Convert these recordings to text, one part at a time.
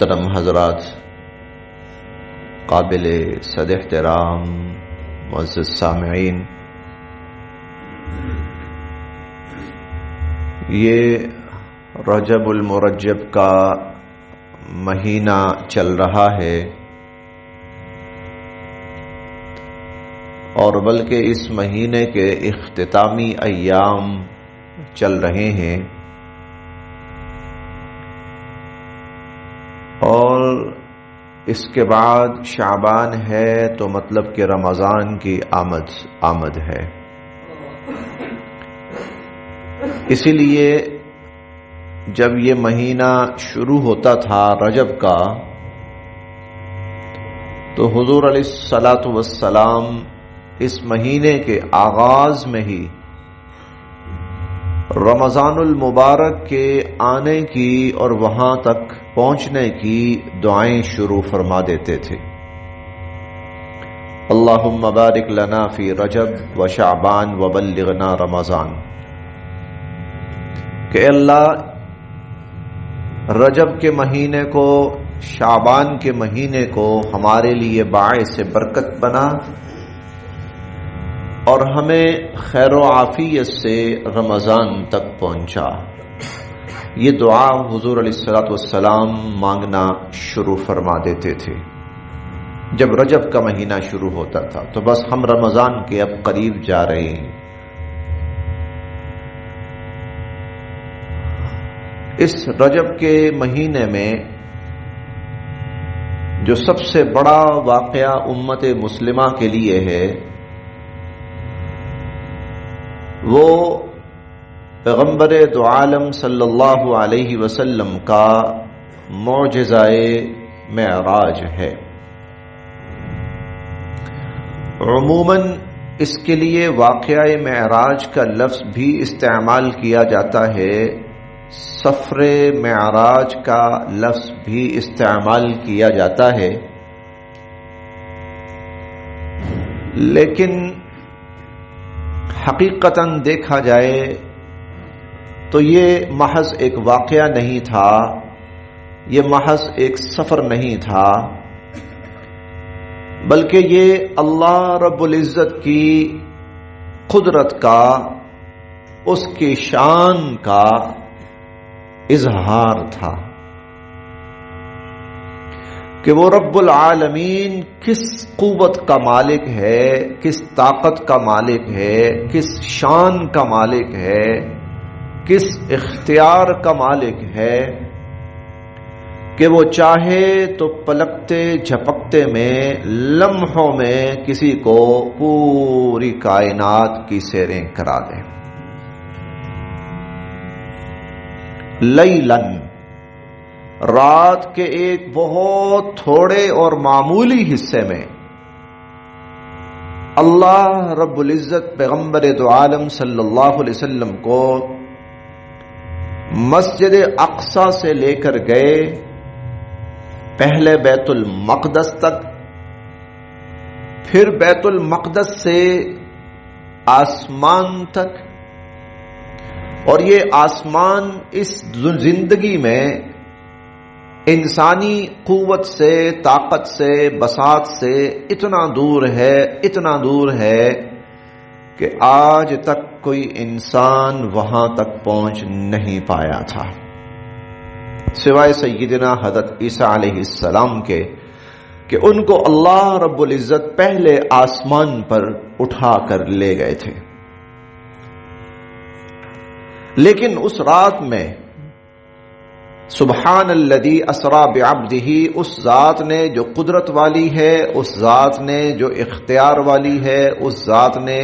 محترم حضرات، قابل صد احترام معزز سامعین، یہ رجب المرجب کا مہینہ چل رہا ہے اور بلکہ اس مہینے کے اختتامی ایام چل رہے ہیں اور اس کے بعد شعبان ہے تو مطلب کہ رمضان کی آمد ہے۔ اسی لیے جب یہ مہینہ شروع ہوتا تھا رجب کا تو حضور علیہ الصلاۃ والسلام اس مہینے کے آغاز میں ہی رمضان المبارک کے آنے کی اور وہاں تک پہنچنے کی دعائیں شروع فرما دیتے تھے۔ اللہم بارک لنا فی رجب و شعبان و بلغنا رمضان، کہ اللہ رجب کے مہینے کو، شعبان کے مہینے کو ہمارے لیے باعث برکت بنا اور ہمیں خیر و عافیت سے رمضان تک پہنچا۔ یہ دعا حضور علیہ الصلوۃ والسلام مانگنا شروع فرما دیتے تھے جب رجب کا مہینہ شروع ہوتا تھا، تو بس ہم رمضان کے اب قریب جا رہے ہیں۔ اس رجب کے مہینے میں جو سب سے بڑا واقعہ امت مسلمہ کے لیے ہے وہ پیغمبر دو عالم صلی اللہ علیہ وسلم کا معجزہ معراج ہے۔ عموماً اس کے لیے واقعہ معراج کا لفظ بھی استعمال کیا جاتا ہے، سفر معراج کا لفظ بھی استعمال کیا جاتا ہے، لیکن حقیقتاً دیکھا جائے تو یہ محض ایک واقعہ نہیں تھا، یہ محض ایک سفر نہیں تھا، بلکہ یہ اللہ رب العزت کی قدرت کا، اس کی شان کا اظہار تھا کہ وہ رب العالمین کس قوت کا مالک ہے، کس طاقت کا مالک ہے، کس شان کا مالک ہے، کس اختیار کا مالک ہے کہ وہ چاہے تو پلکتے جھپکتے میں، لمحوں میں کسی کو پوری کائنات کی سیریں کرا دے۔ لیلن، رات کے ایک بہت تھوڑے اور معمولی حصے میں اللہ رب العزت پیغمبر دو عالم صلی اللہ علیہ وسلم کو مسجد اقصی سے لے کر گئے پہلے بیت المقدس تک، پھر بیت المقدس سے آسمان تک، اور یہ آسمان اس زندگی میں انسانی قوت سے، طاقت سے، بساط سے اتنا دور ہے کہ آج تک کوئی انسان وہاں تک پہنچ نہیں پایا تھا سوائے سیدنا حضرت عیسیٰ علیہ السلام کے، کہ ان کو اللہ رب العزت پہلے آسمان پر اٹھا کر لے گئے تھے۔ لیکن اس رات میں سبحان الذی اسری بعبدہ، اس ذات نے جو قدرت والی ہے، اس ذات نے جو اختیار والی ہے، اس ذات نے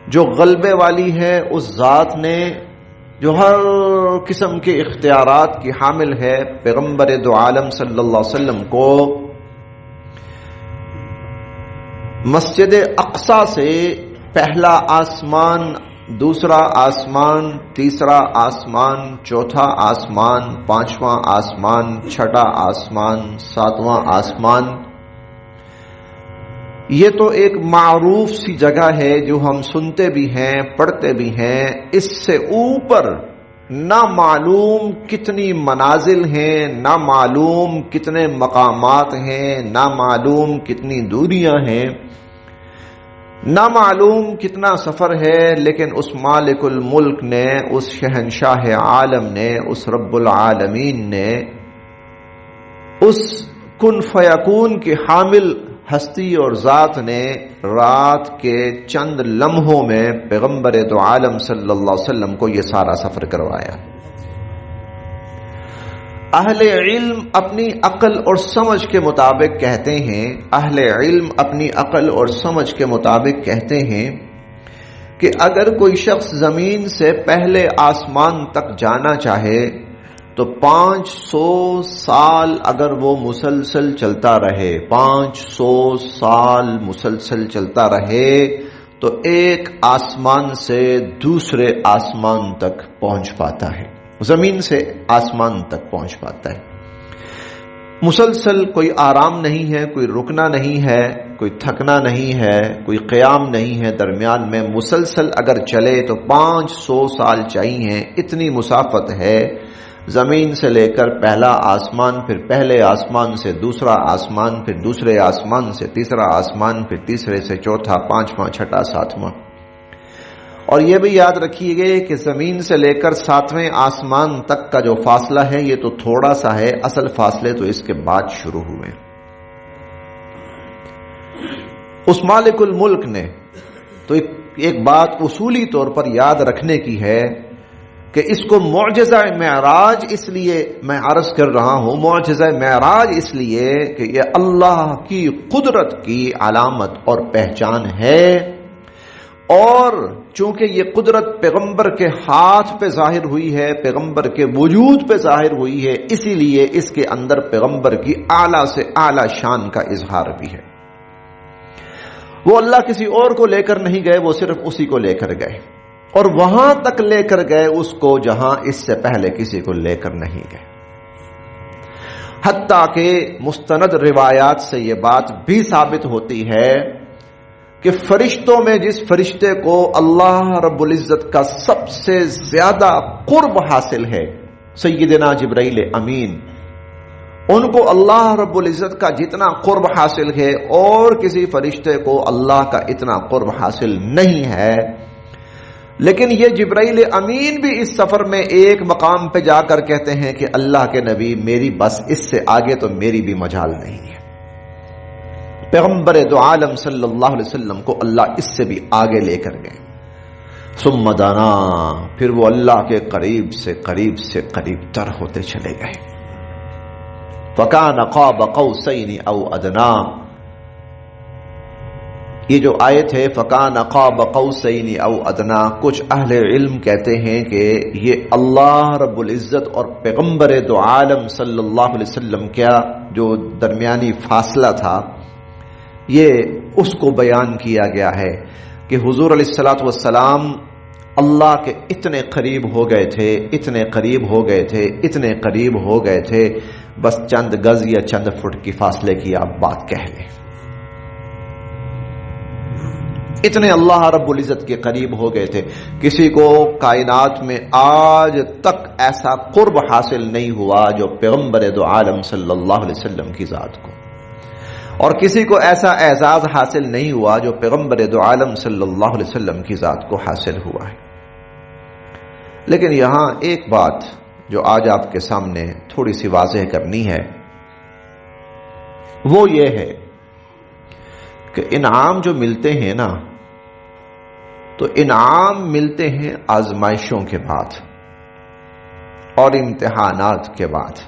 جو غلبے والی ہے، اس ذات نے جو ہر قسم کے اختیارات کی حامل ہے، پیغمبر دو عالم صلی اللہ علیہ وسلم کو مسجد اقصی سے پہلا آسمان، دوسرا آسمان، تیسرا آسمان، چوتھا آسمان، پانچواں آسمان، چھٹا آسمان، ساتواں آسمان، یہ تو ایک معروف سی جگہ ہے جو ہم سنتے بھی ہیں، پڑھتے بھی ہیں۔ اس سے اوپر نہ معلوم کتنی منازل ہیں، نہ معلوم کتنے مقامات ہیں، نہ معلوم کتنی دوریاں ہیں، نہ معلوم کتنا سفر ہے، لیکن اس مالک الملک نے، اس شہنشاہ عالم نے، اس رب العالمین نے، اس کن فیکون کی حامل ہستی اور ذات نے رات کے چند لمحوں میں پیغمبر دو عالم صلی اللہ علیہ وسلم کو یہ سارا سفر کروایا۔ اہل علم اپنی عقل اور سمجھ کے مطابق کہتے ہیں، اہل علم اپنی عقل اور سمجھ کے مطابق کہتے ہیں کہ اگر کوئی شخص زمین سے پہلے آسمان تک جانا چاہے تو 500 سال اگر وہ مسلسل چلتا رہے، 500 سال مسلسل چلتا رہے تو ایک آسمان سے دوسرے آسمان تک پہنچ پاتا ہے، زمین سے آسمان تک پہنچ پاتا ہے۔ مسلسل، کوئی آرام نہیں ہے، کوئی رکنا نہیں ہے، کوئی تھکنا نہیں ہے، کوئی قیام نہیں ہے، درمیان میں مسلسل اگر چلے تو 500 سال چاہیے۔ اتنی مسافت ہے زمین سے لے کر پہلا آسمان، پھر پہلے آسمان سے دوسرا آسمان، پھر دوسرے آسمان سے تیسرا آسمان، پھر تیسرے سے چوتھا، پانچواں، چھٹا، ساتواں۔ اور یہ بھی یاد رکھیے گئے کہ زمین سے لے کر 7ویں آسمان تک کا جو فاصلہ ہے یہ تو تھوڑا سا ہے، اصل فاصلے تو اس کے بعد شروع ہوئے۔ اس مالک الملک نے تو ایک بات اصولی طور پر یاد رکھنے کی ہے کہ اس کو معجزہ معراج اس لیے میں عرض کر رہا ہوں، معجزہ معراج اس لیے کہ یہ اللہ کی قدرت کی علامت اور پہچان ہے، اور چونکہ یہ قدرت پیغمبر کے ہاتھ پہ ظاہر ہوئی ہے، پیغمبر کے وجود پہ ظاہر ہوئی ہے، اسی لیے اس کے اندر پیغمبر کی اعلیٰ سے اعلیٰ شان کا اظہار بھی ہے۔ وہ اللہ کسی اور کو لے کر نہیں گئے، وہ صرف اسی کو لے کر گئے، اور وہاں تک لے کر گئے اس کو جہاں اس سے پہلے کسی کو لے کر نہیں گئے۔ حتیٰ کہ مستند روایات سے یہ بات بھی ثابت ہوتی ہے کہ فرشتوں میں جس فرشتے کو اللہ رب العزت کا سب سے زیادہ قرب حاصل ہے، سیدنا جبرائیل امین، ان کو اللہ رب العزت کا جتنا قرب حاصل ہے اور کسی فرشتے کو اللہ کا اتنا قرب حاصل نہیں ہے، لیکن یہ جبرائیل امین بھی اس سفر میں ایک مقام پہ جا کر کہتے ہیں کہ اللہ کے نبی، میری بس اس سے آگے تو میری بھی مجال نہیں ہے۔ پیغمبر دو عالم صلی اللہ علیہ وسلم کو اللہ اس سے بھی آگے لے کر گئے۔ ثم دنا، پھر وہ اللہ کے قریب سے قریب تر ہوتے چلے گئے۔ فکان قاب قوسین او ادنا، یہ جو آیت ہے فکان قاب قوسین او ادنا، کچھ اہل علم کہتے ہیں کہ یہ اللہ رب العزت اور پیغمبر دو عالم صلی اللہ علیہ وسلم کا جو درمیانی فاصلہ تھا، یہ اس کو بیان کیا گیا ہے کہ حضور علیہ الصلوۃ والسلام اللہ کے اتنے قریب ہو گئے تھے، اتنے قریب ہو گئے تھے، اتنے قریب ہو گئے تھے، بس چند گز یا چند فٹ کی فاصلے کی آپ بات کہہ لیں، اتنے اللہ رب العزت کے قریب ہو گئے تھے۔ کسی کو کائنات میں آج تک ایسا قرب حاصل نہیں ہوا جو پیغمبر دو عالم صلی اللہ علیہ وسلم کی ذات کو، اور کسی کو ایسا اعزاز حاصل نہیں ہوا جو پیغمبر دو عالم صلی اللہ علیہ وسلم کی ذات کو حاصل ہوا ہے۔ لیکن یہاں ایک بات جو آج آپ کے سامنے تھوڑی سی واضح کرنی ہے، وہ یہ ہے کہ انعام جو ملتے ہیں نا، تو انعام ملتے ہیں آزمائشوں کے بعد اور امتحانات کے بعد۔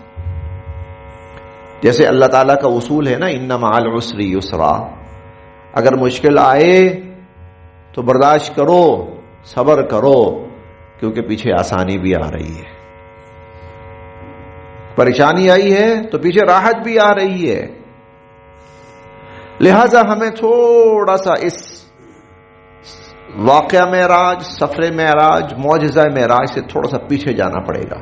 جیسے اللہ تعالیٰ کا اصول ہے نا، ان مع العسر یسرا، اگر مشکل آئے تو برداشت کرو، صبر کرو، کیونکہ پیچھے آسانی بھی آ رہی ہے۔ پریشانی آئی ہے تو پیچھے راحت بھی آ رہی ہے، لہذا ہمیں تھوڑا سا اس واقعہ معراج، سفر معراج، معجزہ معراج سے تھوڑا سا پیچھے جانا پڑے گا۔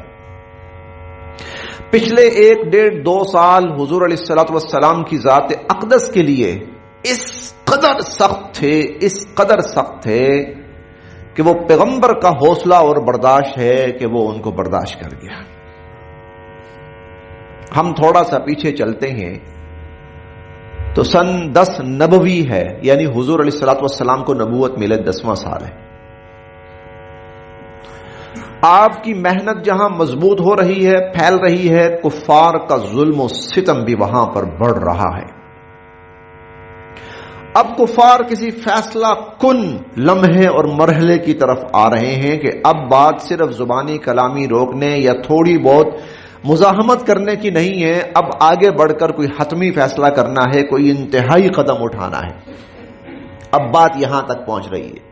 پچھلے 1-1.5-2 سال حضور علیہ الصلوۃ والسلام کی ذات اقدس کے لیے اس قدر سخت تھے کہ وہ پیغمبر کا حوصلہ اور برداشت ہے کہ وہ ان کو برداشت کر گیا۔ ہم تھوڑا سا پیچھے چلتے ہیں تو سن 10 نبوی ہے، یعنی حضور علیہ الصلوۃ والسلام کو نبوت ملے 10واں سال ہے۔ آپ کی محنت جہاں مضبوط ہو رہی ہے، پھیل رہی ہے، کفار کا ظلم و ستم بھی وہاں پر بڑھ رہا ہے۔ اب کفار کسی فیصلہ کن لمحے اور مرحلے کی طرف آ رہے ہیں کہ اب بات صرف زبانی کلامی روکنے یا تھوڑی بہت مزاحمت کرنے کی نہیں ہے، اب آگے بڑھ کر کوئی حتمی فیصلہ کرنا ہے، کوئی انتہائی قدم اٹھانا ہے۔ اب بات یہاں تک پہنچ رہی ہے۔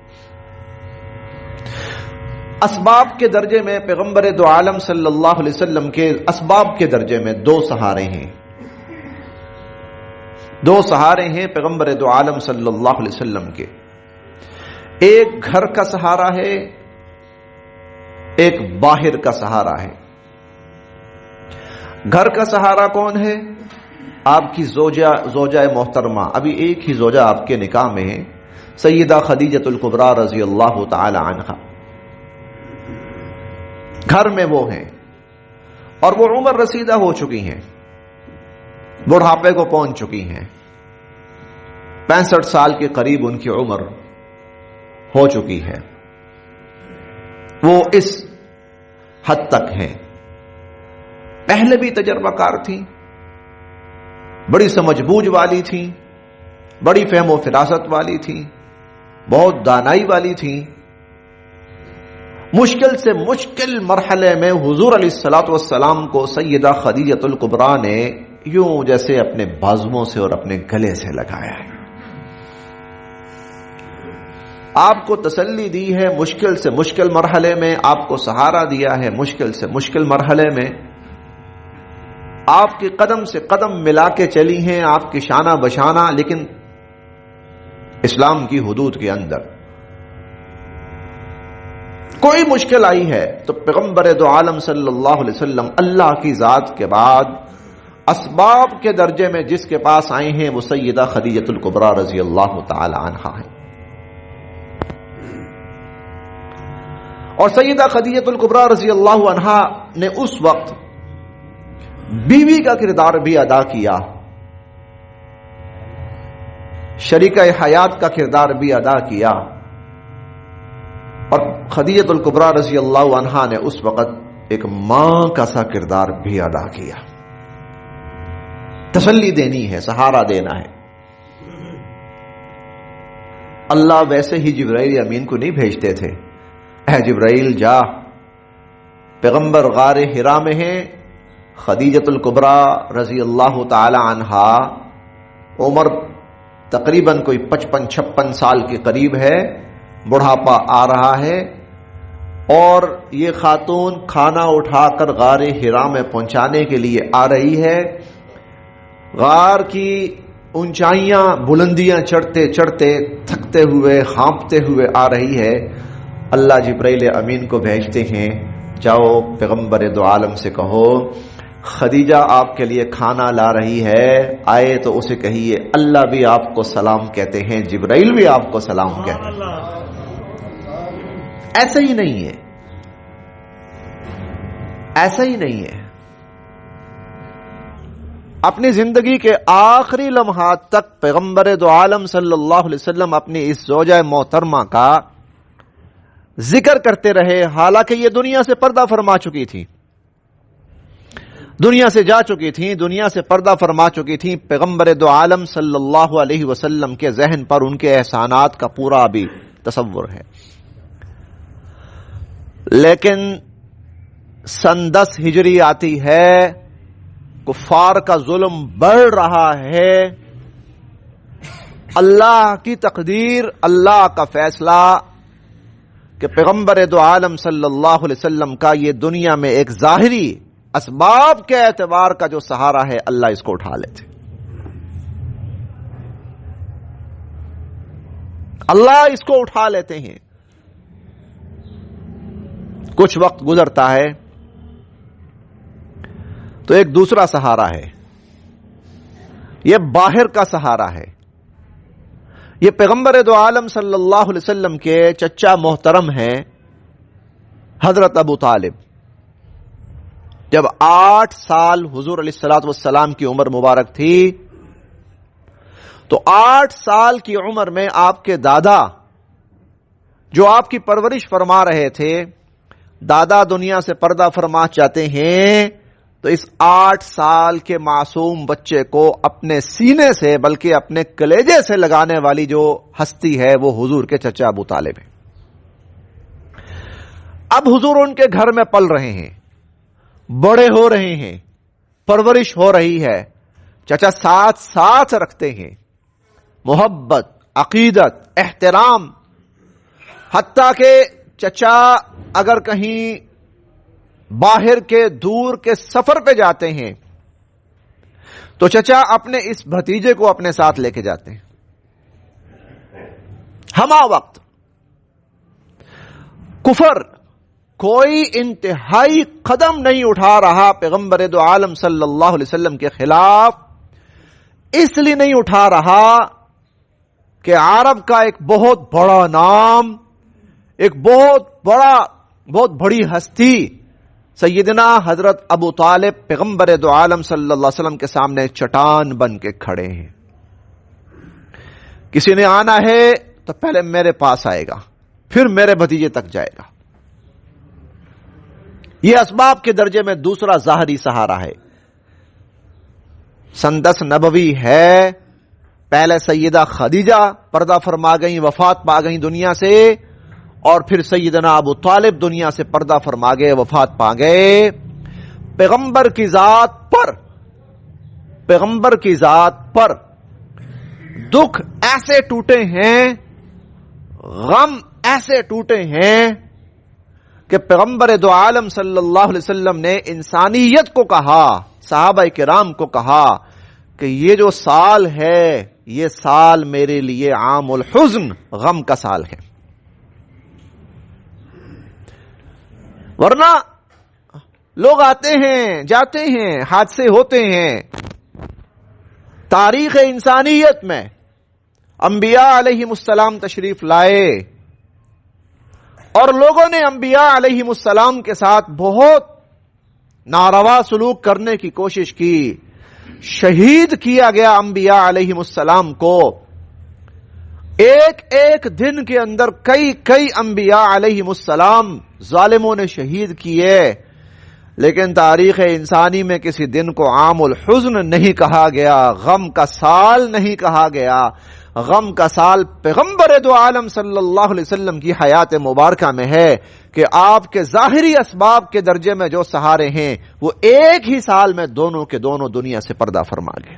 اسباب کے درجے میں پیغمبر دو عالم صلی اللہ علیہ وسلم کے اسباب کے درجے میں 2 سہارے ہیں، 2 سہارے ہیں پیغمبر دو عالم صلی اللہ علیہ وسلم کے۔ ایک گھر کا سہارا ہے، ایک باہر کا سہارا ہے۔ گھر کا سہارا کون ہے؟ آپ کی زوجہ محترمہ، ابھی ایک ہی زوجہ آپ کے نکاح میں ہے، سیدہ خدیجۃ الکبریٰ رضی اللہ تعالی عنہا۔ گھر میں وہ ہیں اور وہ عمر رسیدہ ہو چکی ہیں، بڑھاپے کو پہنچ چکی ہیں، 65 سال کے قریب ان کی عمر ہو چکی ہے۔ وہ اس حد تک ہیں، پہلے بھی تجربہ کار تھیں، بڑی سمجھ بوجھ والی تھیں، بڑی فہم و فراست والی تھیں، بہت دانائی والی تھیں۔ مشکل سے مشکل مرحلے میں حضور علیہ الصلوۃ والسلام کو سیدہ خدیجۃ الکبریٰ نے یوں جیسے اپنے بازوؤں سے اور اپنے گلے سے لگایا ہے، آپ کو تسلی دی ہے مشکل سے مشکل مرحلے میں، آپ کو سہارا دیا ہے مشکل سے مشکل مرحلے میں، آپ کے قدم سے قدم ملا کے چلی ہیں، آپ کی شانہ بشانہ، لیکن اسلام کی حدود کے اندر۔ کوئی مشکل آئی ہے تو پیغمبر دو عالم صلی اللہ علیہ وسلم اللہ کی ذات کے بعد اسباب کے درجے میں جس کے پاس آئے ہیں وہ سیدہ خدیجۃ الکبریٰ رضی اللہ تعالی عنہا ہے۔ اور سیدہ خدیجۃ الکبریٰ رضی اللہ عنہا نے اس وقت بیوی کا کردار بھی ادا کیا، شریکہ حیات کا کردار بھی ادا کیا، اور خدیجۃ الکبریٰ رضی اللہ عنہا نے اس وقت ایک ماں کا سا کردار بھی ادا کیا۔ تسلی دینی ہے، سہارا دینا ہے۔ اللہ ویسے ہی جبرائیل امین کو نہیں بھیجتے تھے، اے جبرائیل جا، پیغمبر غار حرا میں ہیں، خدیجۃ الکبریٰ رضی اللہ تعالی عنہا عمر تقریباً کوئی 55-56 سال کے قریب ہے، بڑھاپا آ رہا ہے، اور یہ خاتون کھانا اٹھا کر غار حرا میں پہنچانے کے لیے آ رہی ہے۔ غار کی اونچائیاں بلندیاں چڑھتے چڑھتے تھکتے ہوئے ہانپتے ہوئے آ رہی ہے۔ اللہ جبرائیل امین کو بھیجتے ہیں، جاؤ پیغمبر دو عالم سے کہو خدیجہ آپ کے لیے کھانا لا رہی ہے، آئے تو اسے کہیے اللہ بھی آپ کو سلام کہتے ہیں، جبرائیل بھی آپ کو سلام کہتے ہیں۔ ایسا ہی نہیں ہے، ایسا ہی نہیں ہے۔ اپنی زندگی کے آخری لمحات تک پیغمبر دو عالم صلی اللہ علیہ وسلم اپنی اس زوجہ محترمہ کا ذکر کرتے رہے، حالانکہ یہ دنیا سے پردہ فرما چکی تھی، دنیا سے جا چکی تھی، دنیا سے پردہ فرما چکی تھی۔ پیغمبر دو عالم صلی اللہ علیہ وسلم کے ذہن پر ان کے احسانات کا پورا بھی تصور ہے، لیکن سن 10 ہجری آتی ہے، کفار کا ظلم بڑھ رہا ہے، اللہ کی تقدیر، اللہ کا فیصلہ کہ پیغمبر دو عالم صلی اللہ علیہ وسلم کا یہ دنیا میں ایک ظاہری اسباب کے اعتبار کا جو سہارا ہے، اللہ اس کو اٹھا لیتے، اللہ اس کو اٹھا لیتے ہیں۔ کچھ وقت گزرتا ہے تو ایک دوسرا سہارا ہے، یہ باہر کا سہارا ہے، یہ پیغمبر دو عالم صلی اللہ علیہ وسلم کے چچا محترم ہیں حضرت ابو طالب. جب 8 سال حضور علیہ الصلوۃ والسلام کی عمر مبارک تھی تو 8 سال کی عمر میں آپ کے دادا جو آپ کی پرورش فرما رہے تھے، دادا دنیا سے پردہ فرما چاہتے ہیں، تو اس 8 سال کے معصوم بچے کو اپنے سینے سے بلکہ اپنے کلیجے سے لگانے والی جو ہستی ہے وہ حضور کے چچا ابو طالب ہیں. اب حضور ان کے گھر میں پل رہے ہیں، بڑے ہو رہے ہیں، پرورش ہو رہی ہے. چچا ساتھ ساتھ رکھتے ہیں، محبت، عقیدت، احترام. حتیٰ کہ چچا اگر کہیں باہر کے دور کے سفر پہ جاتے ہیں تو چچا اپنے اس بھتیجے کو اپنے ساتھ لے کے جاتے ہیں. ہما وقت کفر کوئی انتہائی قدم نہیں اٹھا رہا پیغمبر دو عالم صلی اللہ علیہ وسلم کے خلاف. اس لیے نہیں اٹھا رہا کہ عرب کا ایک بہت بڑا نام، ایک بہت بڑی ہستی سیدنا حضرت ابو طالب پیغمبر دو عالم صلی اللہ علیہ وسلم کے سامنے چٹان بن کے کھڑے ہیں. کسی نے آنا ہے تو پہلے میرے پاس آئے گا، پھر میرے بھتیجے تک جائے گا. یہ اسباب کے درجے میں دوسرا ظاہری سہارا ہے. سندس نبوی ہے، پہلے سیدہ خدیجہ پردہ فرما گئیں، وفات پا گئیں دنیا سے، اور پھر سیدنا ابو طالب دنیا سے پردہ فرما گئے، وفات پا گئے. پیغمبر کی ذات پر دکھ ایسے ٹوٹے ہیں، غم ایسے ٹوٹے ہیں کہ پیغمبر دو عالم صلی اللہ علیہ وسلم نے انسانیت کو کہا، صحابہ کرام کو کہا کہ یہ جو سال ہے یہ سال میرے لیے عام الحزن، غم کا سال ہے. ورنہ لوگ آتے ہیں جاتے ہیں، حادثے ہوتے ہیں. تاریخ انسانیت میں انبیاء علیہم السلام تشریف لائے اور لوگوں نے انبیاء علیہم السلام کے ساتھ بہت ناروا سلوک کرنے کی کوشش کی. شہید کیا گیا انبیاء علیہم السلام کو. ایک دن کے اندر کئی انبیاء علیہم السلام ظالموں نے شہید کیے. لیکن تاریخ انسانی میں کسی دن کو عام الحزن نہیں کہا گیا، غم کا سال نہیں کہا گیا. غم کا سال پیغمبر دو عالم صلی اللہ علیہ وسلم کی حیات مبارکہ میں ہے کہ آپ کے ظاہری اسباب کے درجے میں جو سہارے ہیں وہ ایک ہی سال میں دونوں کے دونوں دنیا سے پردہ فرما گئے.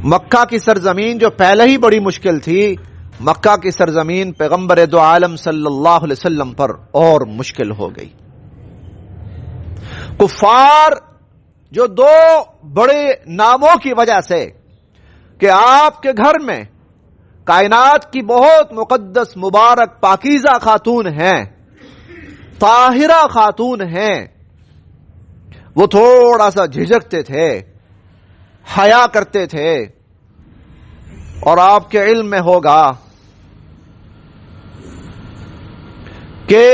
مکہ کی سرزمین جو پہلے ہی بڑی مشکل تھی، مکہ کی سرزمین پیغمبر دو عالم صلی اللہ علیہ وسلم پر اور مشکل ہو گئی. کفار جو 2 بڑے ناموں کی وجہ سے کہ آپ کے گھر میں کائنات کی بہت مقدس مبارک پاکیزہ خاتون ہیں، طاہرہ خاتون ہیں، وہ تھوڑا سا جھجکتے تھے، حیا کرتے تھے. اور آپ کے علم میں ہوگا کہ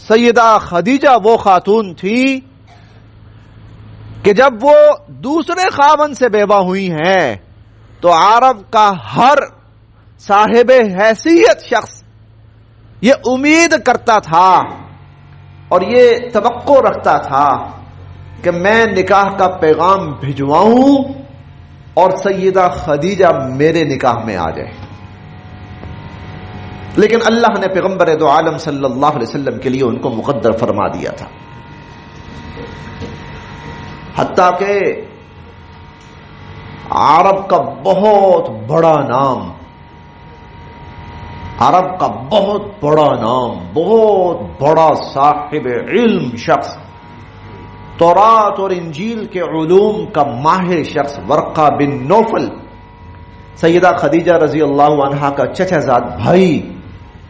سیدہ خدیجہ وہ خاتون تھی کہ جب وہ دوسرے خاوند سے بیوہ ہوئی ہیں تو عرب کا ہر صاحب حیثیت شخص یہ امید کرتا تھا اور یہ توقع رکھتا تھا کہ میں نکاح کا پیغام بھجواؤں اور سیدہ خدیجہ میرے نکاح میں آ جائے. لیکن اللہ نے پیغمبر دو عالم صلی اللہ علیہ وسلم کے لیے ان کو مقدر فرما دیا تھا. حتیٰ کہ عرب کا بہت بڑا نام، عرب کا بہت بڑا نام، بہت بڑا صاحب علم شخص، تورات اور انجیل کے علوم کا ماہر شخص ورقہ بن نوفل، سیدہ خدیجہ رضی اللہ عنہا کا چچا زاد بھائی،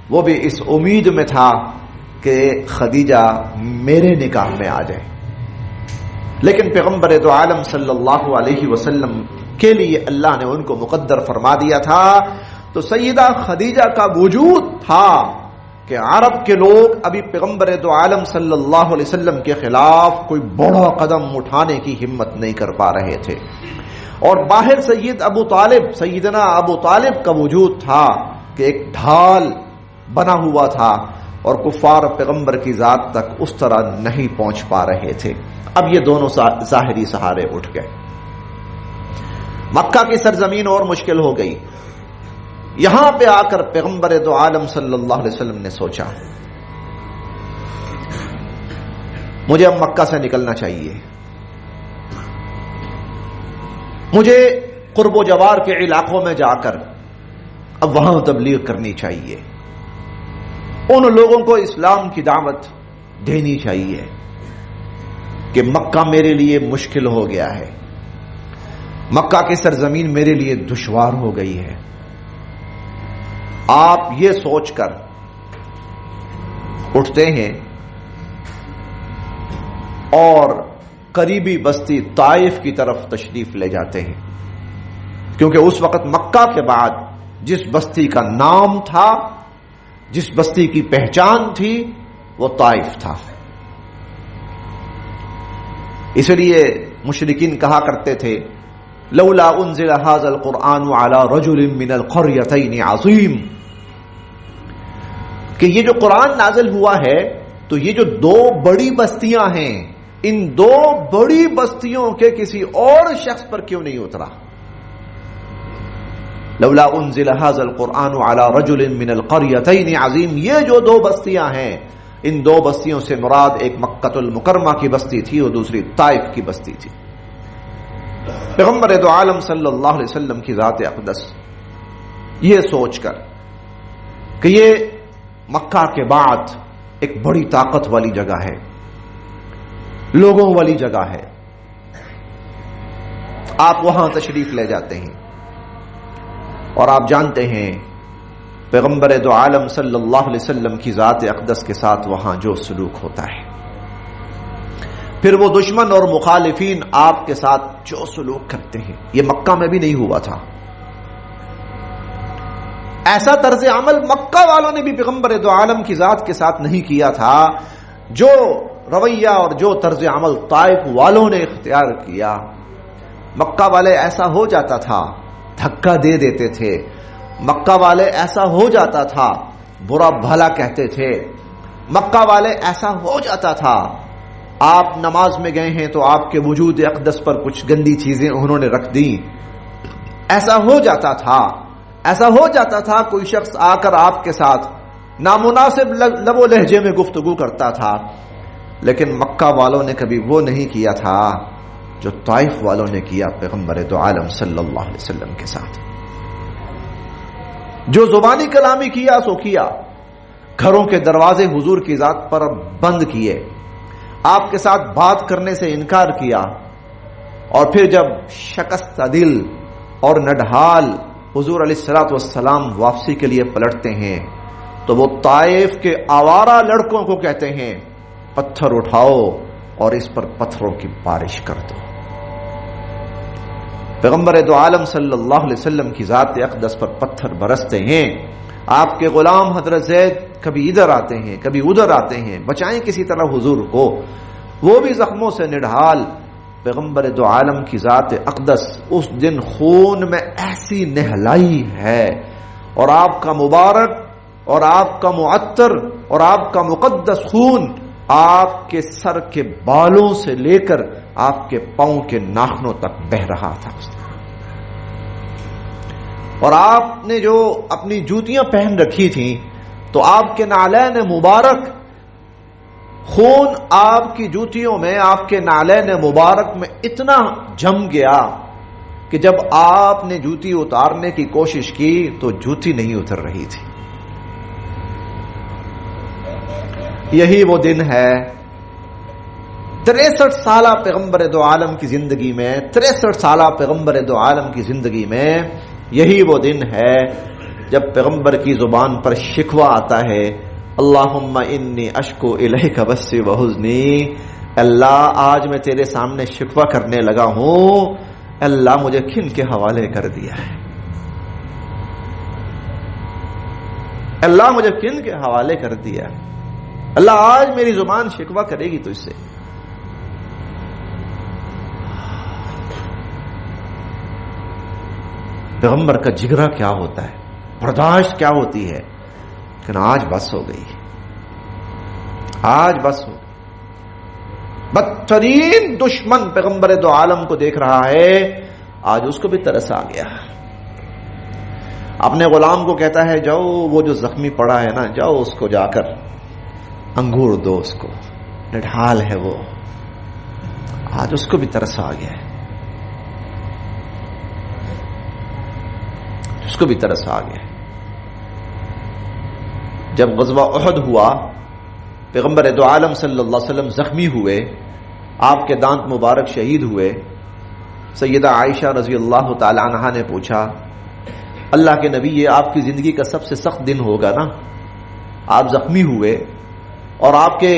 وہ بھی اس امید میں تھا کہ خدیجہ میرے نکاح میں آ جائے. لیکن پیغمبر دو عالم صلی اللہ علیہ وسلم کے لیے اللہ نے ان کو مقدر فرما دیا تھا. تو سیدہ خدیجہ کا وجود تھا کہ عرب کے لوگ ابھی پیغمبر دو عالم صلی اللہ علیہ وسلم کے خلاف کوئی بڑا قدم اٹھانے کی ہمت نہیں کر پا رہے تھے. اور باہر سیدنا ابو طالب کا وجود تھا کہ ایک ڈھال بنا ہوا تھا اور کفار پیغمبر کی ذات تک اس طرح نہیں پہنچ پا رہے تھے. اب یہ دونوں ظاہری سہارے اٹھ گئے. مکہ کی سرزمین اور مشکل ہو گئی. یہاں پہ آ کر پیغمبر دو عالم صلی اللہ علیہ وسلم نے سوچا مجھے اب مکہ سے نکلنا چاہیے, مجھے قرب و جوار کے علاقوں میں جا کر اب وہاں تبلیغ کرنی چاہیے, ان لوگوں کو اسلام کی دعوت دینی چاہیے کہ مکہ میرے لیے مشکل ہو گیا ہے, مکہ کی سرزمین میرے لیے دشوار ہو گئی ہے. آپ یہ سوچ کر اٹھتے ہیں اور قریبی بستی طائف کی طرف تشریف لے جاتے ہیں, کیونکہ اس وقت مکہ کے بعد جس بستی کا نام تھا, جس بستی کی پہچان تھی, وہ طائف تھا. اس لیے مشرکین کہا کرتے تھے لولا انزل هذا القرآن على رجل من القريتين عظیم, کہ یہ جو قرآن نازل ہوا ہے تو یہ جو دو بڑی بستیاں ہیں, ان دو بڑی بستیوں کے کسی اور شخص پر کیوں نہیں اترا. لولا انزل هذا القرآن على رجل من القريتين عظیم, یہ جو دو بستیاں ہیں, ان دو بستیوں سے مراد ایک مکہ المکرمہ کی بستی تھی اور دوسری طائف کی بستی تھی. پیغمبر دو عالم صلی اللہ علیہ وسلم کی ذات اقدس یہ سوچ کر کہ یہ مکہ کے بعد ایک بڑی طاقت والی جگہ ہے, لوگوں والی جگہ ہے, آپ وہاں تشریف لے جاتے ہیں. اور آپ جانتے ہیں پیغمبر دو عالم صلی اللہ علیہ وسلم کی ذات اقدس کے ساتھ وہاں جو سلوک ہوتا ہے, پھر وہ دشمن اور مخالفین آپ کے ساتھ جو سلوک کرتے ہیں, یہ مکہ میں بھی نہیں ہوا تھا. ایسا طرز عمل مکہ والوں نے بھی پیغمبر دو عالم کی ذات کے ساتھ نہیں کیا تھا جو رویہ اور جو طرز عمل طائف والوں نے اختیار کیا. مکہ والے ایسا ہو جاتا تھا دھکا دے دیتے تھے, مکہ والے ایسا ہو جاتا تھا برا بھلا کہتے تھے, مکہ والے ایسا ہو جاتا تھا آپ نماز میں گئے ہیں تو آپ کے وجود اقدس پر کچھ گندی چیزیں انہوں نے رکھ دی. ایسا ہو جاتا تھا کوئی شخص آ کر آپ کے ساتھ نامناسب لب و لہجے میں گفتگو کرتا تھا, لیکن مکہ والوں نے کبھی وہ نہیں کیا تھا جو طائف والوں نے کیا پیغمبر دو عالم صلی اللہ علیہ وسلم کے ساتھ. جو زبانی کلامی کیا سو کیا, گھروں کے دروازے حضور کی ذات پر بند کیے, آپ کے ساتھ بات کرنے سے انکار کیا, اور پھر جب شکست دل اور نڈھال حضور علیہ الصلوۃ والسلام واپسی کے لیے پلٹتے ہیں تو وہ طائف کے آوارہ لڑکوں کو کہتے ہیں پتھر اٹھاؤ اور اس پر پتھروں کی بارش کر دو. پیغمبر دو عالم صلی اللہ علیہ وسلم کی ذات اقدس پر پتھر برستے ہیں. آپ کے غلام حضرت زید کبھی ادھر آتے ہیں کبھی ادھر آتے ہیں, بچائیں کسی طرح حضور کو, وہ بھی زخموں سے نڈھال. پیغمبر دو عالم کی ذات اقدس اس دن خون میں ایسی نہلائی ہے, اور آپ کا مبارک اور آپ کا معطر اور آپ کا مقدس خون آپ کے سر کے بالوں سے لے کر آپ کے پاؤں کے ناخنوں تک بہ رہا تھا. اور آپ نے جو اپنی جوتیاں پہن رکھی تھیں تو آپ کے نعلین مبارک, خون آپ کی جوتیوں میں آپ کے نعلین مبارک میں اتنا جم گیا کہ جب آپ نے جوتی اتارنے کی کوشش کی تو جوتی نہیں اتر رہی تھی. یہی وہ دن ہے 63 سالہ پیغمبر دو عالم کی زندگی میں, 63 سالہ پیغمبر دو عالم کی زندگی میں یہی وہ دن ہے جب پیغمبر کی زبان پر شکوہ آتا ہے, اللہم انی اشکو الیک بثی و حزنی, اللہ آج میں تیرے سامنے شکوہ کرنے لگا ہوں, اللہ مجھے کن کے حوالے کر دیا ہے، اللہ مجھے کن کے حوالے کر دیا ہے، اللہ آج میری زبان شکوہ کرے گی تو اس سے۔ پیغمبر کا جگرا کیا ہوتا ہے، برداشت کیا ہوتی ہے، لیکن آج بس ہو گئی، آج بس ہو گئی۔ بدترین دشمن پیغمبر دو عالم کو دیکھ رہا ہے، آج اس کو بھی ترس آ گیا، اپنے غلام کو کہتا ہے جاؤ وہ جو زخمی پڑا ہے نا، جاؤ اس کو جا کر انگور دو، اس کو نڈھال ہے وہ، آج اس کو بھی ترس آ گیا ہے، اس کو بھی ترس آ گیا ہے۔ جب غزوہ احد ہوا، پیغمبر دو عالم صلی اللہ علیہ وسلم زخمی ہوئے، آپ کے دانت مبارک شہید ہوئے، سیدہ عائشہ رضی اللہ تعالی عنہا نے پوچھا اللہ کے نبی یہ آپ کی زندگی کا سب سے سخت دن ہوگا نا، آپ زخمی ہوئے اور آپ کے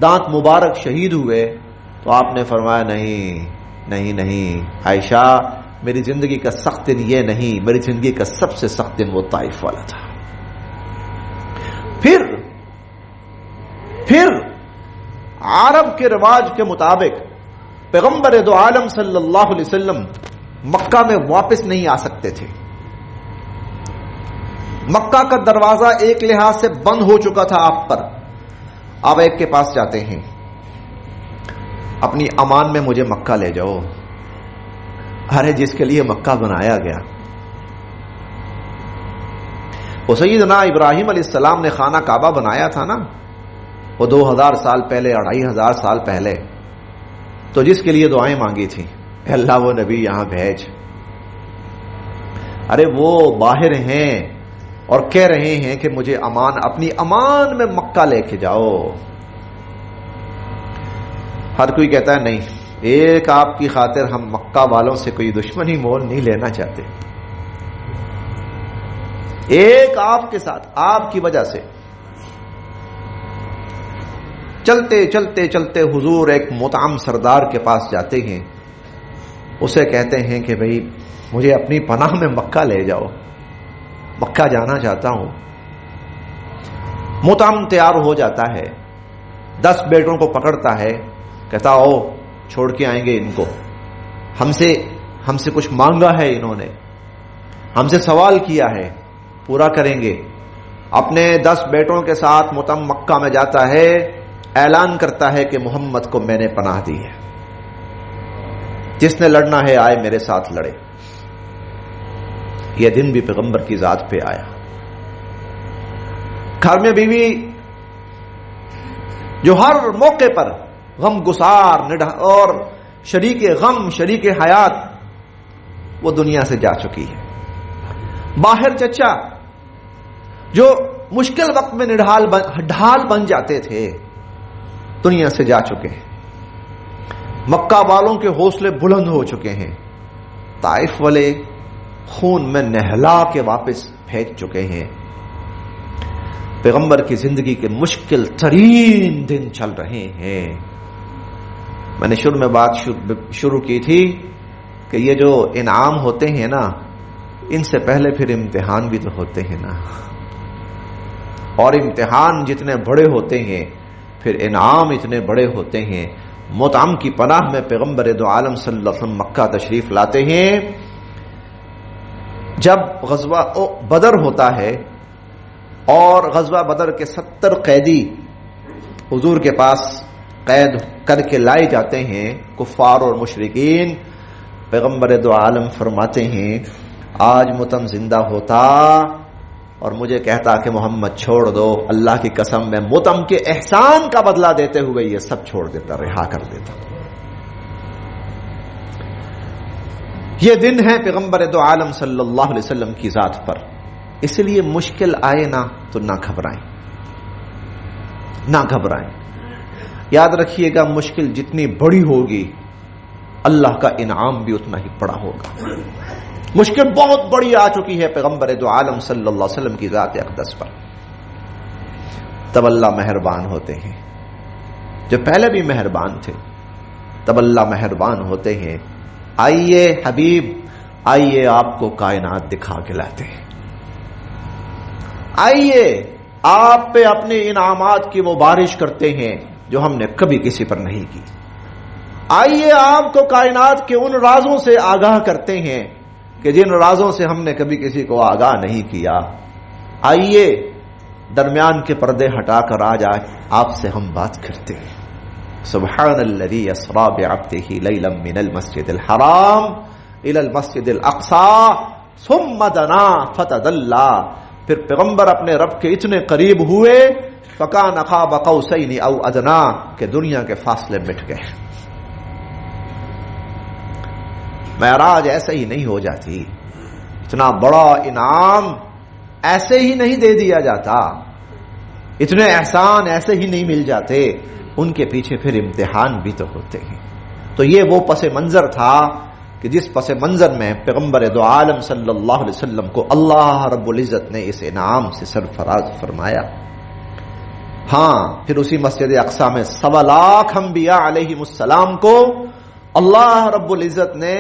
دانت مبارک شہید ہوئے، تو آپ نے فرمایا نہیں نہیں نہیں عائشہ، میری زندگی کا سخت دن یہ نہیں، میری زندگی کا سب سے سخت دن وہ طائف والا تھا۔ پھر عرب کے رواج کے مطابق پیغمبر دو عالم صلی اللہ علیہ وسلم مکہ میں واپس نہیں آ سکتے تھے، مکہ کا دروازہ ایک لحاظ سے بند ہو چکا تھا آپ پر۔ آپ ایک کے پاس جاتے ہیں، اپنی امان میں مجھے مکہ لے جاؤ، ارے جس کے لیے مکہ بنایا گیا، وہ سیدنا ابراہیم علیہ السلام نے خانہ کعبہ بنایا تھا نا، وہ 2000 سال پہلے، 2500 سال پہلے، تو جس کے لیے دعائیں مانگی تھی اے اللہ وہ نبی یہاں بھیج، ارے وہ باہر ہیں اور کہہ رہے ہیں کہ مجھے امان، اپنی امان میں مکہ لے کے جاؤ۔ ہر کوئی کہتا ہے نہیں، ایک آپ کی خاطر ہم مکہ والوں سے کوئی دشمنی مول نہیں لینا چاہتے، ایک آپ کے ساتھ، آپ کی وجہ سے۔ چلتے چلتے چلتے حضور ایک مطعم سردار کے پاس جاتے ہیں، اسے کہتے ہیں کہ بھئی مجھے اپنی پناہ میں مکہ لے جاؤ، مکہ جانا چاہتا ہوں۔ مطعم تیار ہو جاتا ہے، 10 بیٹوں کو پکڑتا ہے، کہتا او چھوڑ کے آئیں گے ان کو، ہم سے کچھ مانگا ہے انہوں نے، ہم سے سوال کیا ہے، پورا کریں گے۔ اپنے 10 بیٹوں کے ساتھ مطعم مکہ میں جاتا ہے، اعلان کرتا ہے کہ محمد کو میں نے پناہ دی ہے، جس نے لڑنا ہے آئے میرے ساتھ لڑے۔ یہ دن بھی پیغمبر کی ذات پہ آیا، گھر میں بیوی جو ہر موقع پر غم گسار اور شریک غم شریک حیات، وہ دنیا سے جا چکی ہے۔ باہر چچا جو مشکل وقت میں ڈھال بن جاتے تھے، دنیا سے جا چکے ہیں۔ مکہ والوں کے حوصلے بلند ہو چکے ہیں، طائف والے خون میں نہلا کے واپس بھیج چکے ہیں۔ پیغمبر کی زندگی کے مشکل ترین دن چل رہے ہیں۔ میں نے شروع میں بات شروع کی تھی کہ یہ جو انعام ہوتے ہیں نا، ان سے پہلے پھر امتحان بھی تو ہوتے ہیں نا، اور امتحان جتنے بڑے ہوتے ہیں پھر انعام اتنے بڑے ہوتے ہیں۔ مطعم کی پناہ میں پیغمبر دو عالم صلی اللہ علیہ وسلم مکہ تشریف لاتے ہیں۔ جب غزوہ بدر ہوتا ہے اور غزوہ بدر کے 70 قیدی حضور کے پاس قید کر کے لائے جاتے ہیں، کفار اور مشرکین، پیغمبر دو عالم فرماتے ہیں آج مطعم زندہ ہوتا اور مجھے کہتا کہ محمد چھوڑ دو، اللہ کی قسم میں مطعم کے احسان کا بدلہ دیتے ہوئے یہ سب چھوڑ دیتا، رہا کر دیتا۔ یہ دن ہے پیغمبر دو عالم صلی اللہ علیہ وسلم کی ذات پر، اس لیے مشکل آئے نا تو نہ گھبرائیں، نہ گھبرائیں۔ یاد رکھیے گا مشکل جتنی بڑی ہوگی اللہ کا انعام بھی اتنا ہی بڑا ہوگا۔ مشکل بہت بڑی آ چکی ہے پیغمبر دو عالم صلی اللہ علیہ وسلم کی ذات اقدس پر، تب اللہ مہربان ہوتے ہیں، جو پہلے بھی مہربان تھے تب اللہ مہربان ہوتے ہیں آئیے حبیب، آئیے آپ کو کائنات دکھا کے لاتے ہیں، آئیے آپ پہ اپنے انعامات کی وہ بارش کرتے ہیں جو ہم نے کبھی کسی پر نہیں کی، آئیے آپ کو کائنات کے ان رازوں سے آگاہ کرتے ہیں کہ جن رازوں سے ہم نے کبھی کسی کو آگاہ نہیں کیا، آئیے درمیان کے پردے ہٹا کر آج آپ سے ہم بات کرتے ہیں۔ سبحان الذی اسری بعبدہ لیلا من المسجد الحرام الی المسجد الاقصی ثم دنا فتدلی، پھر پیغمبر اپنے رب کے اتنے قریب ہوئے فکان قاب قوسین او ادنا کہ دنیا کے فاصلے مٹ گئے۔ معراج ایسے ہی نہیں ہو جاتی، اتنا بڑا انعام ایسے ہی نہیں دے دیا جاتا، اتنے احسان ایسے ہی نہیں مل جاتے، ان کے پیچھے پھر امتحان بھی تو ہوتے ہیں۔ تو یہ وہ پس منظر تھا کہ جس پس منظر میں پیغمبر دو عالم صلی اللہ علیہ وسلم کو اللہ رب العزت نے اس انعام سے سرفراز فرمایا۔ ہاں، پھر اسی مسجد اقصی میں 1.25 لاکھ انبیاء علیہم السلام کو اللہ رب العزت نے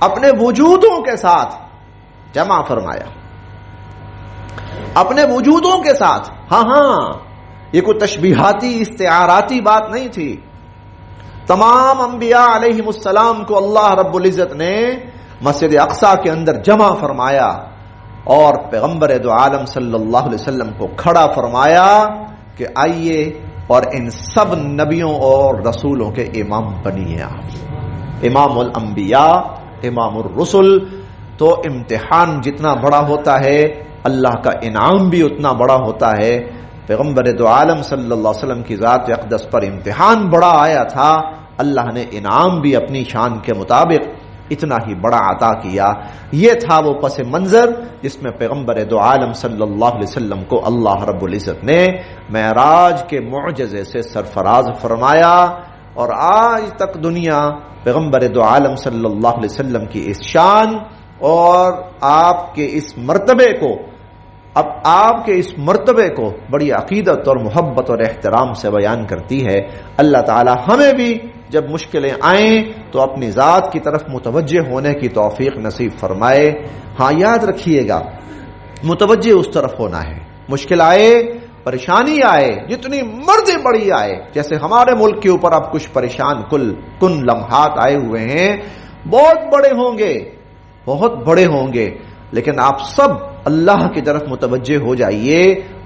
اپنے وجودوں کے ساتھ جمع فرمایا، اپنے وجودوں کے ساتھ۔ ہاں، یہ کوئی تشبیہاتی استعاراتی بات نہیں تھی، تمام انبیاء علیہم السلام کو اللہ رب العزت نے مسجد اقصی کے اندر جمع فرمایا اور پیغمبر دو عالم صلی اللہ علیہ وسلم کو کھڑا فرمایا کہ آئیے اور ان سب نبیوں اور رسولوں کے امام بنیے آپ، امام الانبیاء، امام الرسل۔ تو امتحان جتنا بڑا ہوتا ہے اللہ کا انعام بھی اتنا بڑا ہوتا ہے۔ پیغمبر دو عالم صلی اللہ علیہ وسلم کی ذات اقدس پر امتحان بڑا آیا تھا، اللہ نے انعام بھی اپنی شان کے مطابق اتنا ہی بڑا عطا کیا۔ یہ تھا وہ پس منظر جس میں پیغمبر دو عالم صلی اللہ علیہ وسلم کو اللہ رب العزت نے معراج کے معجزے سے سرفراز فرمایا، اور آج تک دنیا پیغمبر دو عالم صلی اللہ علیہ وسلم کی اس شان اور آپ کے اس مرتبے کو، اب آپ کے اس مرتبے کو بڑی عقیدت اور محبت اور احترام سے بیان کرتی ہے۔ اللہ تعالی ہمیں بھی جب مشکلیں آئیں تو اپنی ذات کی طرف متوجہ ہونے کی توفیق نصیب فرمائے۔ ہاں، یاد رکھیے گا، متوجہ اس طرف ہونا ہے۔ مشکل آئے، پریشانی آئے، جتنی مرضی بڑی آئے، جیسے ہمارے ملک کے اوپر اب کچھ پریشان کن لمحات آئے ہوئے ہیں، بہت بڑے ہوں گے، بہت بڑے ہوں گے، لیکن آپ سب اللہ کی طرف متوجہ ہو جائیے،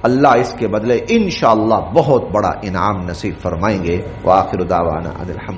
اللہ اس کے بدلے انشاءاللہ بہت بڑا انعام نصیب فرمائیں گے۔ وآخر دعوانا ان الحمد